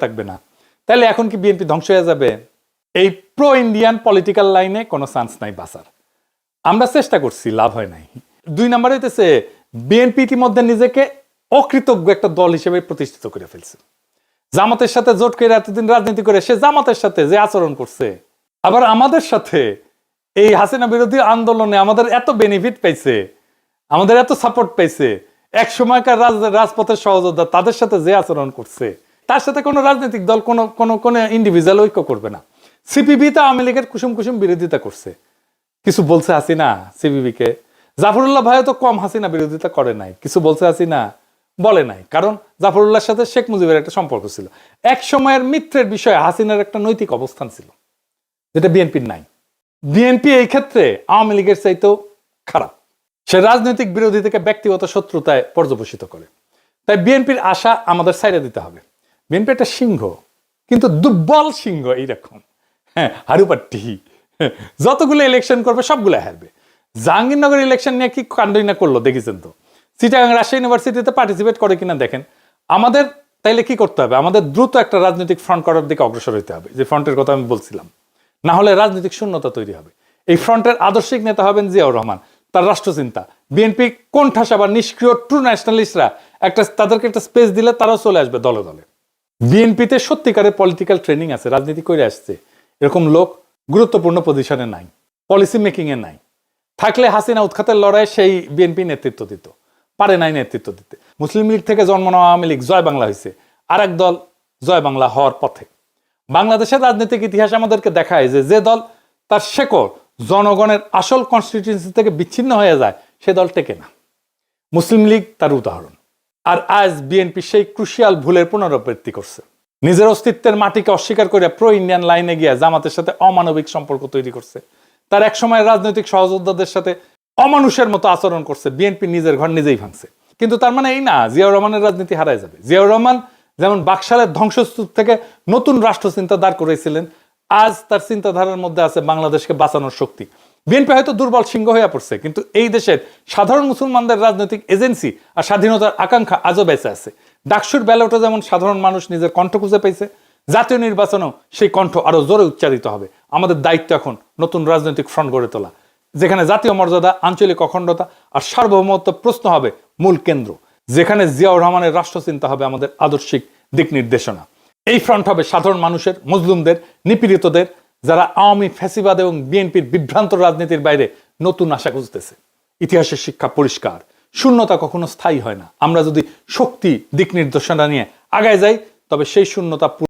থাকবে না, তাহলে এখন কি বিএনপি ধ্বংস হয়ে যাবে? এই প্রো ইন্ডিয়ান পলিটিক্যাল লাইনে কোনো চান্স নাই বাঁচার। আমরা চেষ্টা করছি, লাভ হয় নাই। 2 নম্বর হইতেছে বিএনপি ইতিমধ্যে নিজেকে অকৃতজ্ঞ একটা দল হিসেবে প্রতিষ্ঠিত করে ফেলছে। জামাতের সাথে জোট করে এতদিন রাজনীতি করে সে জামাতের সাথে যে আচরণ করছে, আবার আমাদের সাথে এই হাসিনা বিরোধী আন্দোলনে আমাদের এত বেনিফিট পাইছে, আমাদের এত সাপোর্ট পাইছে, এক সময়কার রাজপথের সহযোদ্ধা তাদের সাথে যে আচরণ করছে, তার সাথে কোনো রাজনৈতিক দল কোনো ইন্ডিভিজুয়াল ঐক্য করবে না। সিপিবি তো আওয়ামী লীগের কুসুম বিরোধিতা করছে, কিছু বলছে হাসিনা সিপিবি কে? জাফরুল্লাহ ভাইও তো কম হাসিনা বিরোধিতা করে নাই, কিছু বলছে হাসিনা? বলে নাই, কারণ জাফরুল্লাহর সাথে শেখ মুজিবের একটা সম্পর্ক ছিল। এক সময়ের মিত্রের বিষয়ে হাসিনার একটা নৈতিক অবস্থান ছিল, যেটা বিএনপির নাই। বিএনপি এই ক্ষেত্রে আওয়ামী লীগের চাইতেও খারাপ। সে রাজনৈতিক বিরোধী থেকে ব্যক্তিগত শত্রুতায় পর্যবসিত করে। তাই বিএনপির আশা আমাদের ছাইড়া দিতে হবে। বিএনপি একটা সিংহ, কিন্তু দুর্বল সিংহ, এইরকম হারুপাট্টি। যতগুলো ইলেকশন করবে সবগুলো হারবে। জাহাঙ্গীরনগর ইলেকশন নিয়ে কি কাণ্ডই না করলো দেখেছেন তো। চিটাগাং রাজশাহী ইউনিভার্সিটিতে পার্টিসিপেট করে কিনা দেখেন। আমাদের তাইলে কি করতে হবে? আমাদের দ্রুত একটা রাজনৈতিক ফ্রন্ট করার দিকে অগ্রসর হইতে হবে, যে ফ্রন্টের কথা আমি বলছিলাম। না হলে রাজনৈতিক শূন্যতা তৈরি হবে। এই ফ্রন্টের আদর্শিক নেতা হবেন জিয়াউর রহমান, তার রাষ্ট্রচিন্তা। বিএনপি কোন ঠাসা বা নিষ্ক্রিয় ট্রু ন্যাশনালিস্টরা তাদেরকে একটা স্পেস দিলে তারাও চলে আসবে দলে দলে। বিএনপিতে সত্যিকারের পলিটিক্যাল ট্রেনিং আছে, রাজনীতি করে আসছে, এরকম লোক গুরুত্বপূর্ণ পজিশনে নাই, পলিসি মেকিং এ নাই। থাকলে হাসিনা উৎখাতের লড়াই সেই বিএনপি নেতৃত্ব দিত, পারে নাই নেতৃত্ব দিতে। মুসলিম লীগ থেকে জন্ম নেওয়া আওয়ামী লীগ জয় বাংলা হয়েছে, আর এক দল জয় বাংলা হওয়ার পথে। বাংলাদেশের রাজনৈতিক ইতিহাস আমাদেরকে দেখায় যে দল তার শেকড় জনগণের আসল কনস্টিটিউয়েন্সি থেকে বিচ্ছিন্ন হয়ে যায়, সে দল টেকে না। মুসলিম লীগ তার উদাহরণ। আর আজ বিএনপি সেই ক্রুশিয়াল ভুলের পুনরাবৃত্তি করছে। নিজের অস্তিত্বের মাটিকে অস্বীকার করে প্রো ইন্ডিয়ান লাইনে গিয়ে জামাতের সাথে অমানবিক সম্পর্ক তৈরি করছে। তার এক সময় রাজনৈতিক সহযোদ্ধাদের সাথে অমানুষের মতো আচরণ করছে। বিএনপি নিজের ঘর নিজেই ভাঙছে। কিন্তু তার মানে এই না জিয়াউর রহমানের রাজনীতি হারায় যাবে। জিয়াউর রহমান যেমন বাকশালের ধ্বংসস্তূপ থেকে নতুন রাষ্ট্রচিন্তা দাঁড় করেছিলেন, আজ তার চিন্তাধারার মধ্যে আছে বাংলাদেশকে বাঁচানোর শক্তি। বিএনপি হয়তো দুর্বল সিংহ হয়ে পড়ছে, কিন্তু এই দেশের সাধারণ মুসলমানদের রাজনৈতিক এজেন্সি আর স্বাধীনতার আকাঙ্ক্ষা আজও বেঁচে আছে। ডাকসুর ব্যালটে যেমন সাধারণ মানুষ নিজের কণ্ঠ খুঁজে পেয়েছে, জাতীয় নির্বাচনেও সেই কণ্ঠ আরো জোরে উচ্চারিত হবে। আমাদের দায়িত্ব এখন নতুন রাজনৈতিক ফ্রন্ট গড়ে তোলা, যেখানে জাতীয় মর্যাদা, আঞ্চলিক অখণ্ডতা আর সার্বভৌমত্ব প্রশ্ন হবে মূল কেন্দ্র, যেখানে জিয়াউর রহমানের রাষ্ট্রচিন্তা হবে আমাদের আদর্শিক দিক নির্দেশনা। এই ফ্রন্ট হবে সাধারণ মানুষের, মজলুমদের, নিপীড়িতদের, যারা আওয়ামী ফ্যাসিবাদ এবং বিএনপির বিভ্রান্ত রাজনীতির বাইরে নতুন আশা খুঁজতেছে। ইতিহাসের শিক্ষা পরিষ্কার, শূন্যতা কখনো স্থায়ী হয় না। আমরা যদি শক্তি, দিক নির্দেশনা নিয়ে আগায় যাই, তবে সেই শূন্যতা